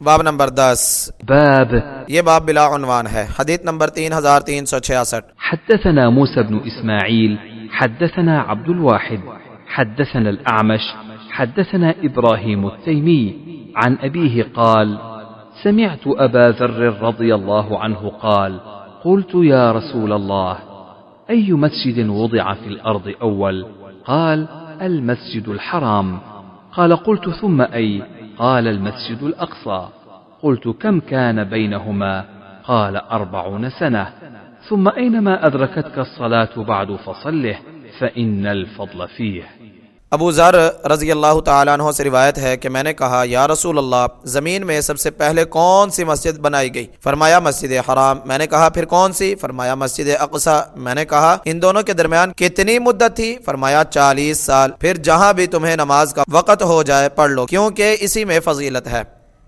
باب نمبر 10 باب یہ باب بلا عنوان ہے۔ حدیث نمبر 3366 حدثنا موسى بن إسماعيل حدثنا عبد الواحد حدثنا الأعمش حدثنا إبراهيم التيمي عن أبيه قال سمعت أبا ذر رضي الله عنه قال قلت يا رسول الله أي مسجد وضع في الأرض أول؟ قال المسجد الحرام. قال قلت ثم أي؟ قال المسجد الأقصى. قلت كم كان بينهما؟ قال 40 سنة. ثم أينما أدركتك الصلاة بعد فصله فإن الفضل فيه. ابو ذر رضی اللہ تعالیٰ عنہ سے روایت ہے کہ میں نے کہا یا رسول اللہ زمین میں سب سے پہلے کون سی مسجد بنائی گئی؟ فرمایا مسجد حرام۔ میں نے کہا پھر کون سی؟ فرمایا مسجد اقصی۔ میں نے کہا ان دونوں کے درمیان کتنی مدت تھی؟ فرمایا 40 سال۔ پھر جہاں بھی تمہیں نماز کا وقت ہو جائے پڑھ لو، کیونکہ اسی میں فضیلت ہے۔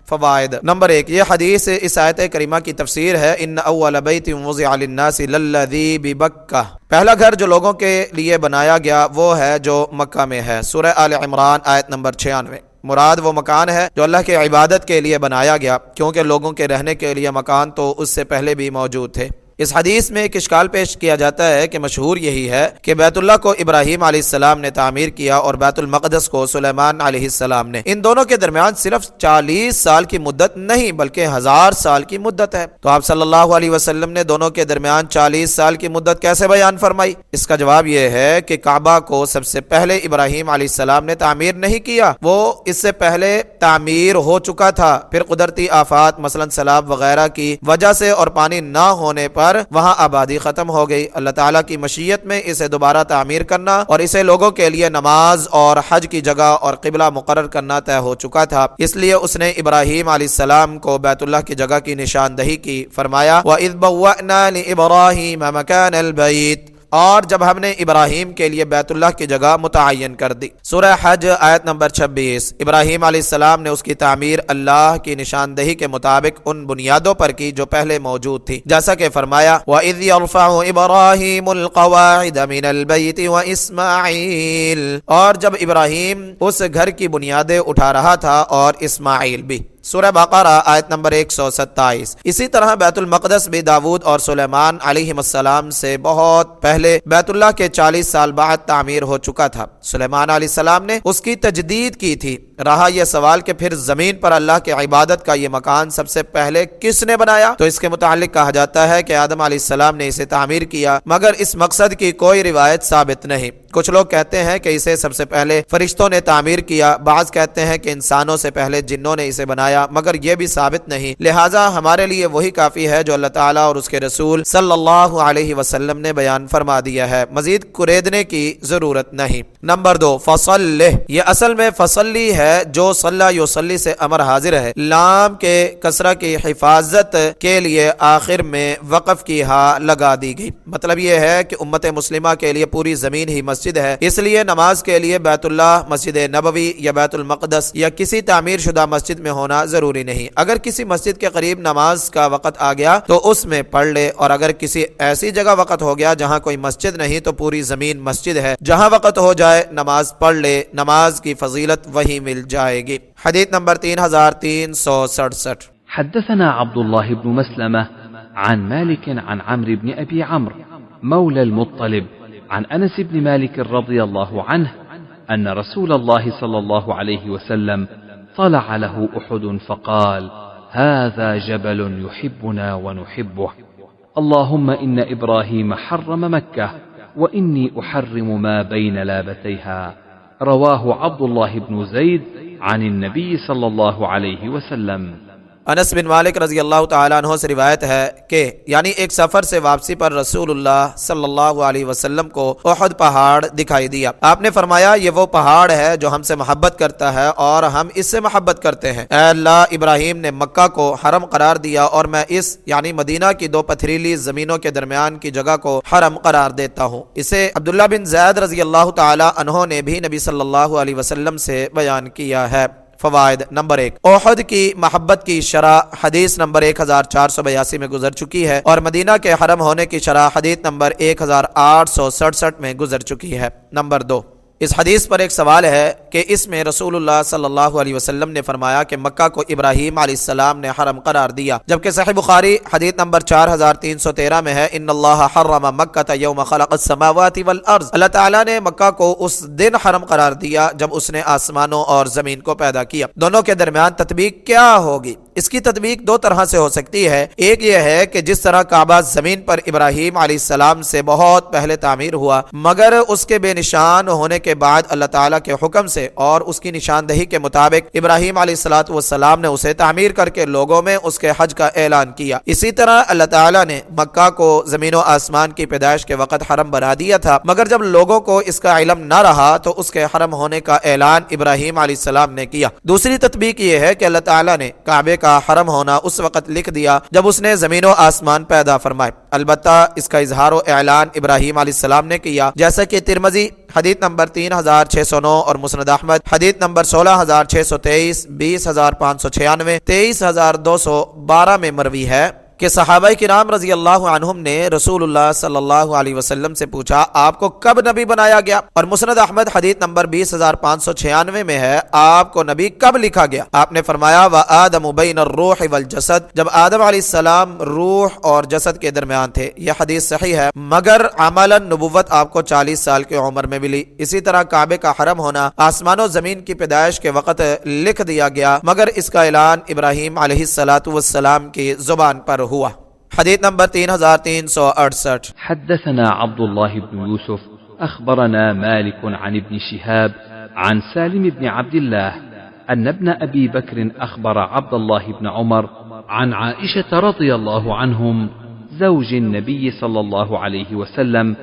فوائد نمبر 1، یہ حدیث اس آیت کریمہ کی تفسیر ہے۔ ان اول بیت وضع للناس للذی ببکہ، پہلا گھر جو لوگوں کے لیے بنایا گیا وہ ہے جو مکہ میں ہے۔ سورہ آل عمران آیت نمبر 96۔ مراد وہ مکان ہے جو اللہ کے عبادت کے لیے بنایا گیا، کیونکہ لوگوں کے رہنے کے لیے مکان تو اس سے پہلے بھی موجود تھے۔ اس حدیث میں ایک اشکال پیش کیا جاتا ہے کہ مشہور یہی ہے کہ بیت اللہ کو ابراہیم علیہ السلام نے تعمیر کیا اور بیت المقدس کو سلیمان علیہ السلام نے۔ ان دونوں کے درمیان صرف 40 سال کی مدت نہیں بلکہ 1000 سال کی مدت ہے، تو آپ صلی اللہ علیہ وسلم نے دونوں کے درمیان 40 سال کی مدت کیسے بیان فرمائی؟ اس کا جواب یہ ہے کہ کعبہ کو سب سے پہلے ابراہیم علیہ السلام نے تعمیر نہیں کیا، وہ اس سے پہلے تعمیر ہو چکا تھا، پھر قدرتی آفات مثلا سیلاب وغیرہ کی وجہ سے اور پانی نہ ہونے پر وہاں آبادی ختم ہو گئی۔ اللہ تعالیٰ کی مشیت میں اسے دوبارہ تعمیر کرنا اور اسے لوگوں کے لیے نماز اور حج کی جگہ اور قبلہ مقرر کرنا طے ہو چکا تھا، اس لیے اس نے ابراہیم علیہ السلام کو بیت اللہ کی جگہ کی نشاندہی کی۔ فرمایا وَإِذْ بَوَّأْنَا لِإِبْرَاهِيمَ مَكَانَ الْبَيْتِ، اور جب ہم نے ابراہیم کے لیے بیت اللہ کی جگہ متعین کر دی۔ سورہ حج آیت نمبر 26۔ ابراہیم علیہ السلام نے اس کی تعمیر اللہ کی نشاندہی کے مطابق ان بنیادوں پر کی جو پہلے موجود تھی، جیسا کہ فرمایا وَإِذْ يَرْفَعُ إِبْرَاهِيمُ الْقَوَاعِدَ مِنَ الْبَيْتِ وَإِسْمَاعِيلُ، اور جب ابراہیم اس گھر کی بنیادیں اٹھا رہا تھا اور اسماعیل بھی۔ سورہ بقرہ آیت نمبر 127۔ اسی طرح بیت المقدس بھی داود اور سلیمان علیہ السلام سے بہت پہلے بیت اللہ کے 40 سال بعد تعمیر ہو چکا تھا۔ سلیمان علیہ السلام نے اس کی تجدید کی تھی۔ رہا یہ سوال کہ پھر زمین پر اللہ کے عبادت کا یہ مکان سب سے پہلے کس نے بنایا، تو اس کے متعلق کہا جاتا ہے کہ آدم علیہ السلام نے اسے تعمیر کیا، مگر اس مقصد کی کوئی روایت ثابت نہیں۔ کچھ لوگ کہتے ہیں کہ اسے سب سے پہلے فرشتوں نے تعمیر کیا، بعض کہتے ہیں کہ انسانوں سے پہلے جنوں نے اسے بنایا، مگر یہ بھی ثابت نہیں، لہٰذا ہمارے لیے وہی کافی ہے جو اللہ تعالیٰ اور اس کے رسول صلی اللہ علیہ وسلم نے بیان فرما دیا ہے، مزید کریدنے کی ضرورت نہیں۔ نمبر 2، فصلہ، یہ اصل میں فصلی ہے جو صلی یصلی سے امر حاضر ہے، لام کے کسرہ کی حفاظت کے لیے آخر میں وقف کی ہا لگا دی گئی۔ مطلب یہ ہے کہ امت مسلمہ کے لیے پوری زمین ہی مسجد ہے، اس لیے نماز کے لیے بیت اللہ، مسجد نبوی یا بیت المقدس یا کسی تعمیر شدہ مسجد میں ہونا ضروری نہیں۔ اگر کسی مسجد کے قریب نماز کا وقت آ گیا تو اس میں پڑھ لے، اور اگر کسی ایسی جگہ وقت ہو گیا جہاں کوئی مسجد نہیں تو پوری زمین مسجد ہے، جہاں وقت ہو جائے نماز پڑھ لے، نماز کی فضیلت وہی مل جائے گی۔ حدیث نمبر 3367۔ حدثنا عبد الله بن مسلمة عن مالك عن عمرو بن أبي عمرو مولى المطلب عن أنس بن مالك رضي الله عنه أن رسول الله صلى الله عليه وسلم طلع له أحد فقال هذا جبل يحبنا ونحبه اللهم إن إبراهيم حرم مكة وإني أحرم ما بين لابتيها رواه عبد الله بن زيد عن النبي صلى الله عليه وسلم۔ انس بن مالک رضی اللہ تعالیٰ عنہ سے روایت ہے کہ یعنی ایک سفر سے واپسی پر رسول اللہ صلی اللہ علیہ وسلم کو احد پہاڑ دکھائی دیا۔ آپ نے فرمایا یہ وہ پہاڑ ہے جو ہم سے محبت کرتا ہے اور ہم اس سے محبت کرتے ہیں۔ اے اللہ، ابراہیم نے مکہ کو حرم قرار دیا اور میں اس یعنی مدینہ کی 2 پتھریلی زمینوں کے درمیان کی جگہ کو حرم قرار دیتا ہوں۔ اسے عبداللہ بن زید رضی اللہ تعالیٰ عنہ نے بھی نبی صلی اللہ علیہ وسلم سے بیان کیا ہے۔ فوائد نمبر 1، احد کی محبت کی شرح حدیث نمبر 1482 میں گزر چکی ہے، اور مدینہ کے حرم ہونے کی شرح حدیث نمبر 1867 میں گزر چکی ہے۔ نمبر 2، اس حدیث پر ایک سوال ہے کہ اس میں رسول اللہ صلی اللہ علیہ وسلم نے فرمایا کہ مکہ کو ابراہیم علیہ السلام نے حرم قرار دیا، جبکہ صحیح بخاری حدیث نمبر 4313 میں ہے ان اللہ حرم مکہ یوم خلق السماوات والارض، اللہ تعالیٰ نے مکہ کو اس دن حرم قرار دیا جب اس نے آسمانوں اور زمین کو پیدا کیا۔ دونوں کے درمیان تطبیق کیا ہوگی؟ اس کی تطبیق دو طرح سے ہو سکتی ہے۔ ایک یہ ہے کہ جس طرح کعبہ زمین پر ابراہیم علیہ السلام سے بہت پہلے تعمیر ہوا، مگر اس کے بے نشان ہونے کے بعد اللہ تعالیٰ کے حکم سے اور اس کی نشاندہی کے مطابق ابراہیم علیہ السلام نے اسے تعمیر کر کے لوگوں میں اس کے حج کا اعلان کیا۔ اسی طرح اللہ تعالیٰ نے مکہ کو زمین و آسمان کی پیدائش کے وقت حرم بنا دیا تھا، مگر جب لوگوں کو اس کا علم نہ رہا تو اس کے حرم ہونے کا اعلان ابراہیم علیہ السلام نے کیا۔ دوسری تطبیق یہ ہے کہ اللہ تعالیٰ نے کعبے کا حرم ہونا اس وقت لکھ دیا جب اس نے زمین و آسمان پیدا فرمائے، البتہ اس کا اظہار و اعلان ابراہیم علیہ السلام نے کیا، جیسا کہ ترمذی حدیث نمبر 3609 اور مسند احمد حدیث نمبر 16623، 20596، 23212 میں مروی ہے کہ صحابہ کرام رضی اللہ عنہم نے رسول اللہ صلی اللہ علیہ وسلم سے پوچھا آپ کو کب نبی بنایا گیا؟ اور مسند احمد حدیث نمبر 20596 میں ہے آپ کو نبی کب لکھا گیا؟ آپ نے فرمایا وآدم بین الروح والجسد، جب آدم علیہ السلام روح اور جسد کے درمیان تھے۔ یہ حدیث صحیح ہے، مگر عملاً نبوت آپ کو 40 سال کی عمر میں ملی۔ اسی طرح کعبے کا حرم ہونا آسمان و زمین کی پیدائش کے وقت لکھ دیا گیا، مگر اس کا اعلان ابراہیم علیہ السلام کی زبان پر ہوا۔ حدیث نمبر 3368 حدثنا عبد الله بن يوسف أخبرنا مالك عن ابن شهاب عن سالم بن عبد الله أن ابن أبي بكر أخبر عبد الله بن عمر عن عائشة رضي الله عنهم زوج النبي صلى الله عليه وسلم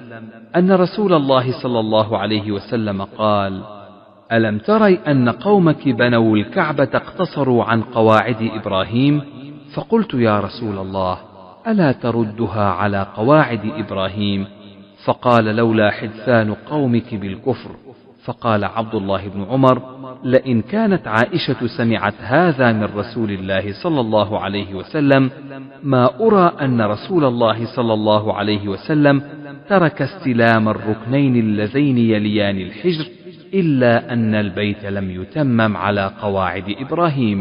أن رسول الله صلى الله عليه وسلم قال ألم تري أن قومك بنوا الكعبة اقتصروا عن قواعد إبراهيم فقلت يا رسول الله ألا تردها على قواعد إبراهيم فقال لولا حدثان قومك بالكفر فقال عبد الله بن عمر لئن كانت عائشة سمعت هذا من رسول الله صلى الله عليه وسلم ما أرى أن رسول الله صلى الله عليه وسلم ترك استلام الركنين اللذين يليان الحجر إلا أن البيت لم يتمم على قواعد إبراهيم.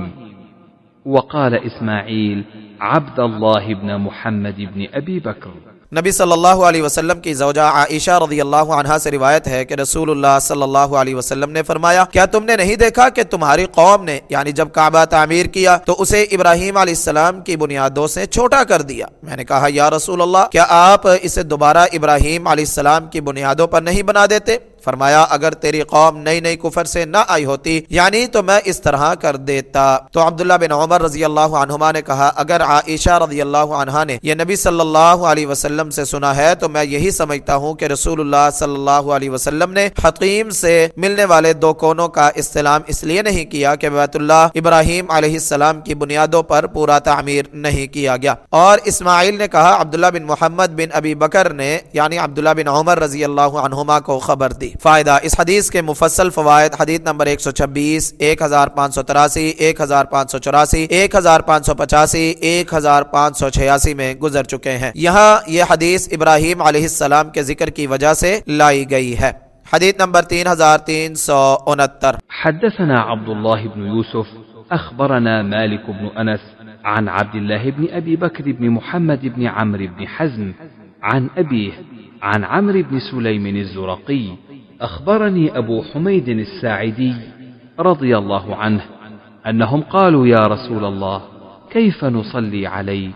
وقال إسماعيل عبد الله بن محمد بن أبي بكر. نبی صلی اللہ علیہ وسلم کی زوجہ عائشہ رضی اللہ عنہا سے روایت ہے کہ رسول اللہ صلی اللہ علیہ وسلم نے فرمایا کیا تم نے نہیں دیکھا کہ تمہاری قوم نے یعنی جب کعبہ تعمیر کیا تو اسے ابراہیم علیہ السلام کی بنیادوں سے چھوٹا کر دیا؟ میں نے کہا یا رسول اللہ کیا آپ اسے دوبارہ ابراہیم علیہ السلام کی بنیادوں پر نہیں بنا دیتے؟ فرمایا اگر تیری قوم نئی نئی کفر سے نہ آئی ہوتی یعنی تو میں اس طرح کر دیتا۔ تو عبداللہ بن عمر رضی اللہ عنہما نے کہا اگر عائشہ رضی اللہ عنہا نے یہ نبی صلی اللہ علیہ وسلم سے سنا ہے تو میں یہی سمجھتا ہوں کہ رسول اللہ صلی اللہ علیہ وسلم نے حقیم سے ملنے والے دو کونوں کا استلام اس لیے نہیں کیا کہ بیت اللہ ابراہیم علیہ السلام کی بنیادوں پر پورا تعمیر نہیں کیا گیا۔ اور اسماعیل نے کہا عبداللہ بن محمد بن ابی بکر نے یعنی عبداللہ بن عمر رضی اللہ عنہما کو خبر دی۔ فائدہ اس حدیث کے مفصل فوائد حدیث نمبر 126، 1583، 1584، 1585، 1586 میں گزر چکے ہیں۔ یہاں یہ حدیث ابراہیم علیہ السلام کے ذکر کی وجہ سے لائی گئی ہے۔ حدیث نمبر 3369 حدثنا عبد الله بن يوسف أخبرنا مالك بن أنس عن عبد الله بن أبي بكر بن محمد بن عمرو بن حزم عن أبيه عن عمرو بن سليم الزرقي أخبرني أبو حميد الساعدي رضي الله عنه أنهم قالوا يا رسول الله كيف نصلي عليك؟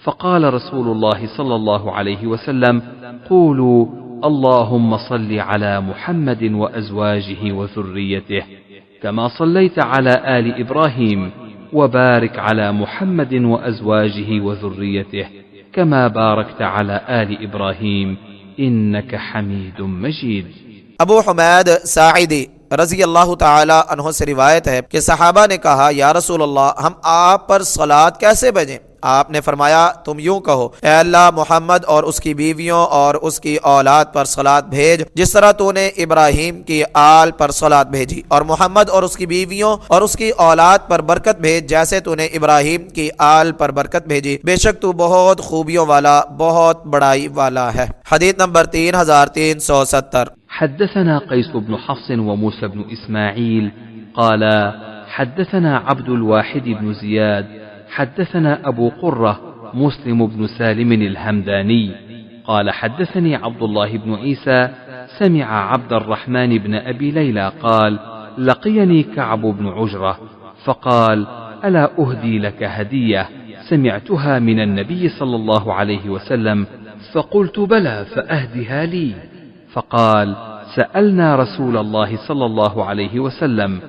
فقال رسول الله صلى الله عليه وسلم قولوا اللهم صل على محمد وأزواجه وذريته كما صليت على آل إبراهيم وبارك على محمد وأزواجه وذريته كما باركت على آل إبراهيم إنك حميد مجيد. ابو حمید ساعدی رضی اللہ تعالی عنہ سے روایت ہے کہ صحابہ نے کہا یا رسول اللہ ہم آپ پر صلات کیسے بھیجیں؟ آپ نے فرمایا تم یوں کہو اے اللہ محمد اور اس کی بیویوں اور اس کی اولاد پر صلات بھیج جس طرح تو نے ابراہیم کی آل پر صلات بھیجی، اور محمد اور اس کی بیویوں اور اس کی اولاد پر برکت بھیج جیسے تو نے ابراہیم کی آل پر برکت بھیجی، بے شک تو بہت خوبیوں والا بہت بڑائی والا ہے۔ حدیث نمبر 3370 حدثنا قيس بن حفص وموسى بن إسماعيل قالا حدثنا عبد الواحد بن زياد حدثنا أبو قرة مسلم بن سالم الهمداني قال حدثني عبد الله بن عيسى سمع عبد الرحمن بن أبي ليلى قال لقيني كعب بن عجرة فقال ألا أهدي لك هدية سمعتها من النبي صلى الله عليه وسلم فقلت بلى فأهدها لي فقال سألنا رسول الله صلى الله عليه وسلم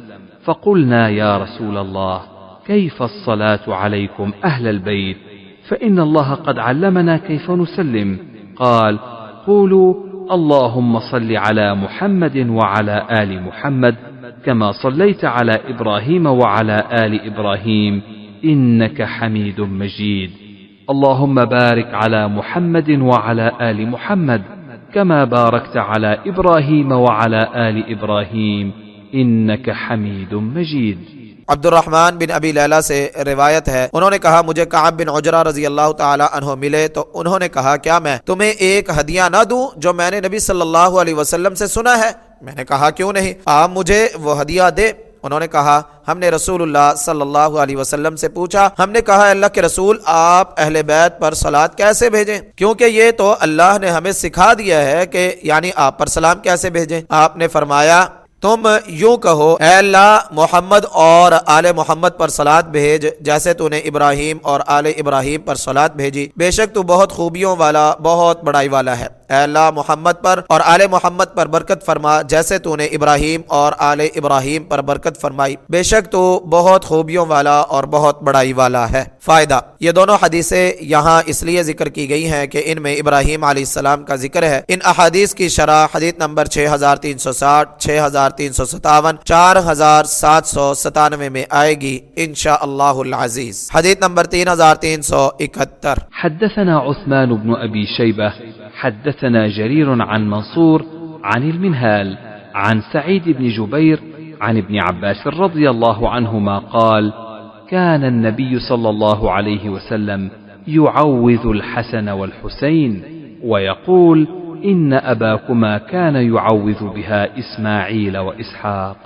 فقلنا يا رسول الله كيف الصلاة عليكم أهل البيت فإن الله قد علمنا كيف نسلم قال قولوا اللهم صل على محمد وعلى آل محمد كما صليت على إبراهيم وعلى آل إبراهيم إنك حميد مجيد اللهم بارك على محمد وعلى آل محمد كما باركت على إبراهيم وعلى آل إبراهيم إنك حميد مجيد. عبد الرحمن بن ابی لیلہ سے روایت ہے، انہوں نے کہا مجھے کعب بن عجرہ رضی اللہ تعالی عنہ ملے تو انہوں نے کہا کیا میں تمہیں ایک ہدیہ نہ دوں جو میں نے نبی صلی اللہ علیہ وسلم سے سنا ہے؟ میں نے کہا کیوں نہیں، آپ مجھے وہ ہدیہ دے۔ انہوں نے کہا ہم نے رسول اللہ صلی اللہ علیہ وسلم سے پوچھا، ہم نے کہا اللہ کے رسول آپ اہل بیت پر صلات کیسے بھیجیں، کیونکہ یہ تو اللہ نے ہمیں سکھا دیا ہے کہ یعنی آپ پر سلام کیسے بھیجیں۔ آپ نے فرمایا تم یوں کہو اے اللہ محمد اور آل محمد پر صلات بھیج جیسے تو نے ابراہیم اور آل ابراہیم پر صلات بھیجی، بے شک تو بہت خوبیوں والا بہت بڑائی والا ہے۔ اے اللہ محمد پر اور آل محمد پر برکت فرما جیسے تو نے ابراہیم اور آل ابراہیم پر برکت فرمائی، بے شک تو بہت خوبیوں والا اور بہت بڑائی والا ہے۔ فائدہ، یہ دونوں حدیثیں یہاں اس لیے ذکر کی گئی ہیں کہ ان میں ابراہیم علیہ السلام کا ذکر ہے۔ ان احادیث کی شرح حدیث نمبر 6360، 6357، 4797 میں آئے گی انشاءاللہ العزیز۔ حدیث نمبر 3371۔ حدثنا عثمان بن أبي شيبة حدثنا جرير عن منصور عن المنهال عن سعيد بن جبير عن ابن عباس رضي الله عنهما قال كان النبي صلى الله عليه وسلم يعوذ الحسن والحسين ويقول إن أباكما كان يعوذ بها إسماعيل وإسحاق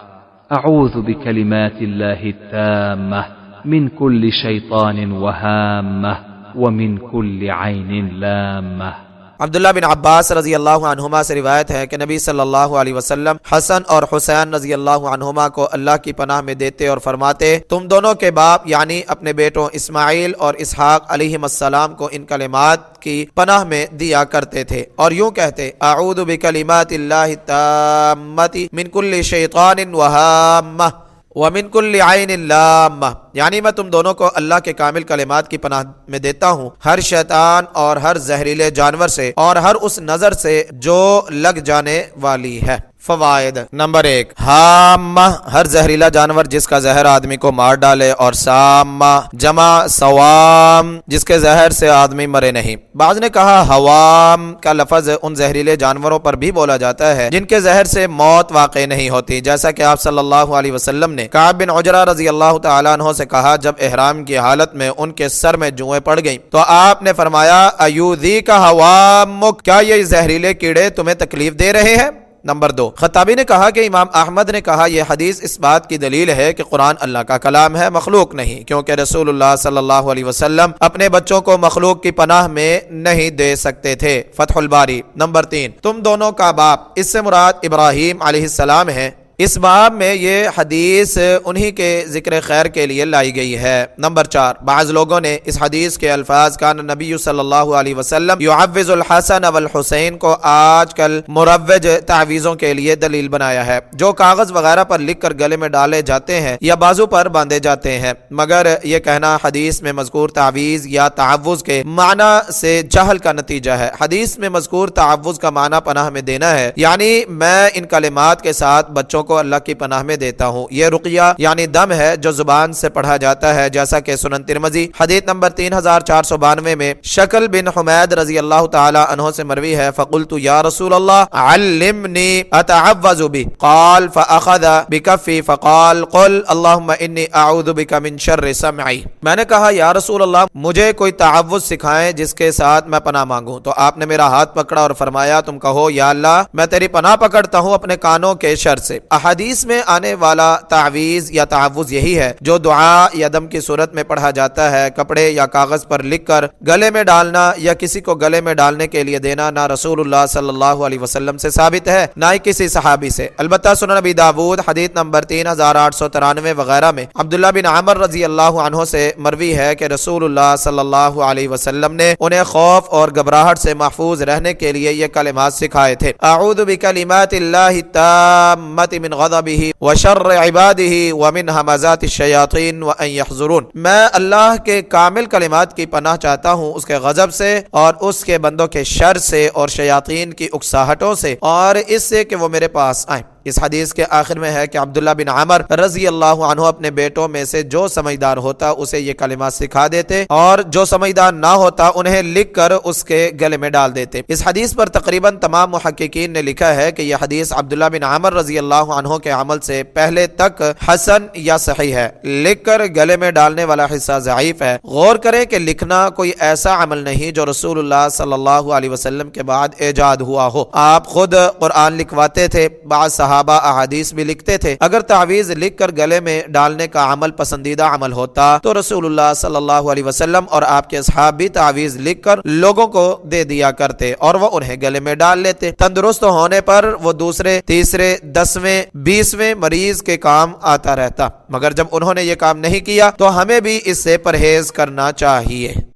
أعوذ بكلمات الله التامة من كل شيطان وهامة ومن كل عين لامة۔ عبداللہ بن عباس رضی اللہ عنہما سے روایت ہے کہ نبی صلی اللہ علیہ وسلم حسن اور حسین رضی اللہ عنہما کو اللہ کی پناہ میں دیتے اور فرماتے تم دونوں کے باپ یعنی اپنے بیٹوں اسماعیل اور اسحاق علیہم السلام کو ان کلمات کی پناہ میں دیا کرتے تھے اور یوں کہتے اعوذ بکلمات اللہ التامۃ من کل شیطان وہامہ ومن کل عین لامہ، یعنی میں تم دونوں کو اللہ کے کامل کلمات کی پناہ میں دیتا ہوں ہر شیطان اور ہر زہریلے جانور سے اور ہر اس نظر سے جو لگ جانے والی ہے۔ فوائد، نمبر 1، ہامہ ہر زہریلا جانور جس کا زہر آدمی کو مار ڈالے، اور سامہ جمع سوام جس کے زہر سے آدمی مرے نہیں۔ بعض نے کہا ہوام کا لفظ ان زہریلے جانوروں پر بھی بولا جاتا ہے جن کے زہر سے موت واقع نہیں ہوتی، جیسا کہ آپ صلی اللہ علیہ وسلم نے کعب بن عجرہ رضی اللہ تعالیٰ عنہ سے کہا جب احرام کی حالت میں ان کے سر میں جوئیں پڑ گئیں تو آپ نے فرمایا ایوذی کا ہوامک، کیا یہ زہریلے کیڑے تمہیں تکلیف دے رہے ہیں؟ نمبر 2، خطابی نے کہا کہ امام احمد نے کہا یہ حدیث اس بات کی دلیل ہے کہ قرآن اللہ کا کلام ہے، مخلوق نہیں، کیونکہ رسول اللہ صلی اللہ علیہ وسلم اپنے بچوں کو مخلوق کی پناہ میں نہیں دے سکتے تھے۔ فتح الباری۔ نمبر 3، تم دونوں کا باپ، اس سے مراد ابراہیم علیہ السلام ہے۔ اس باب میں یہ حدیث انہی کے ذکر خیر کے لیے لائی گئی ہے۔ نمبر 4، بعض لوگوں نے اس حدیث کے الفاظ کان نبی صلی اللہ علیہ وسلم یعوذ الحسن والحسین کو آج کل مروج تعویذوں کے لیے دلیل بنایا ہے جو کاغذ وغیرہ پر لکھ کر گلے میں ڈالے جاتے ہیں یا بازو پر باندھے جاتے ہیں، مگر یہ کہنا حدیث میں مذکور تعویذ یا تعوذ کے معنی سے جہل کا نتیجہ ہے۔ حدیث میں مذکور تعوذ کا معنی پناہ میں دینا ہے، یعنی میں ان کلمات کے ساتھ بچوں کو اللہ کی پناہ میں دیتا ہوں۔ یہ رقیہ یعنی دم ہے جو زبان سے پڑھا جاتا ہے، جیسا کہ سنن ترمذی حدیث نمبر 3492 میں شکل بن حمید رضی اللہ تعالی عنہ سے مروی ہے، فقلت یا رسول اللہ علمنی اتعوذ بہ قال فاخذ بکفی فقال قل اللهم انی اعوذ بک من شر سمعی۔ میں نے کہا یا رسول اللہ مجھے کوئی تعوذ سکھائیں جس کے ساتھ میں پناہ مانگوں، تو آپ نے میرا ہاتھ پکڑا اور فرمایا تم کہو یا اللہ میں تیری پناہ پکڑتا ہوں اپنے کانوں کے شر سے۔ احادیث میں آنے والا تعویذ یا تعوذ یہی ہے جو دعا یا دم کی صورت میں پڑھا جاتا ہے، کپڑے یا کاغذ پر لکھ کر گلے میں ڈالنا یا کسی کو گلے میں ڈالنے کے لیے دینا نہ رسول اللہ صلی اللہ علیہ وسلم سے ثابت ہے نہ ہی کسی صحابی سے۔ البتہ سنن ابی داود حدیث نمبر 3893 وغیرہ میں عبداللہ بن عمر رضی اللہ عنہ سے مروی ہے کہ رسول اللہ صلی اللہ علیہ وسلم نے انہیں خوف اور گھبراہٹ سے محفوظ رہنے کے لیے یہ کلمات سکھائے تھے، اعوذ بکلمات اللہ التامۃ من غضبہ وشر عبادہ ومن ہمزات الشیاطین وان یحضرون۔ میں اللہ کے کامل کلمات کی پناہ چاہتا ہوں، اس کے غضب سے اور اس کے بندوں کے شر سے اور شیاطین کی اکساہٹوں سے اور اس سے کہ وہ میرے پاس آئیں۔ اس حدیث کے آخر میں ہے کہ عبداللہ بن عمر رضی اللہ عنہ اپنے بیٹوں میں سے جو سمجھدار ہوتا اسے یہ کلمات سکھا دیتے اور جو سمجھدار نہ ہوتا انہیں لکھ کر اس کے گلے میں ڈال دیتے۔ اس حدیث پر تقریباً تمام محققین نے لکھا ہے کہ یہ حدیث عبداللہ بن عمر رضی اللہ عنہ کے عمل سے پہلے تک حسن یا صحیح ہے، لکھ کر گلے میں ڈالنے والا حصہ ضعیف ہے۔ غور کریں کہ لکھنا کوئی ایسا عمل نہیں جو رسول اللہ صلی اللہ علیہ وسلم کے بعد ایجاد ہوا ہو۔ آپ خود قرآن لکھواتے تھے، بعض صحابہ احادیث بھی لکھتے تھے۔ اگر تعویذ لکھ کر گلے میں ڈالنے کا عمل پسندیدہ عمل ہوتا تو رسول اللہ صلی اللہ علیہ وسلم اور آپ کے اصحاب بھی تعویذ لکھ کر لوگوں کو دے دیا کرتے اور وہ انہیں گلے میں ڈال لیتے۔ تندرست ہونے پر وہ دوسرے، تیسرے، 10ویں، 20ویں مریض کے کام آتا رہتا، مگر جب انہوں نے یہ کام نہیں کیا تو ہمیں بھی اس سے پرہیز کرنا چاہیے۔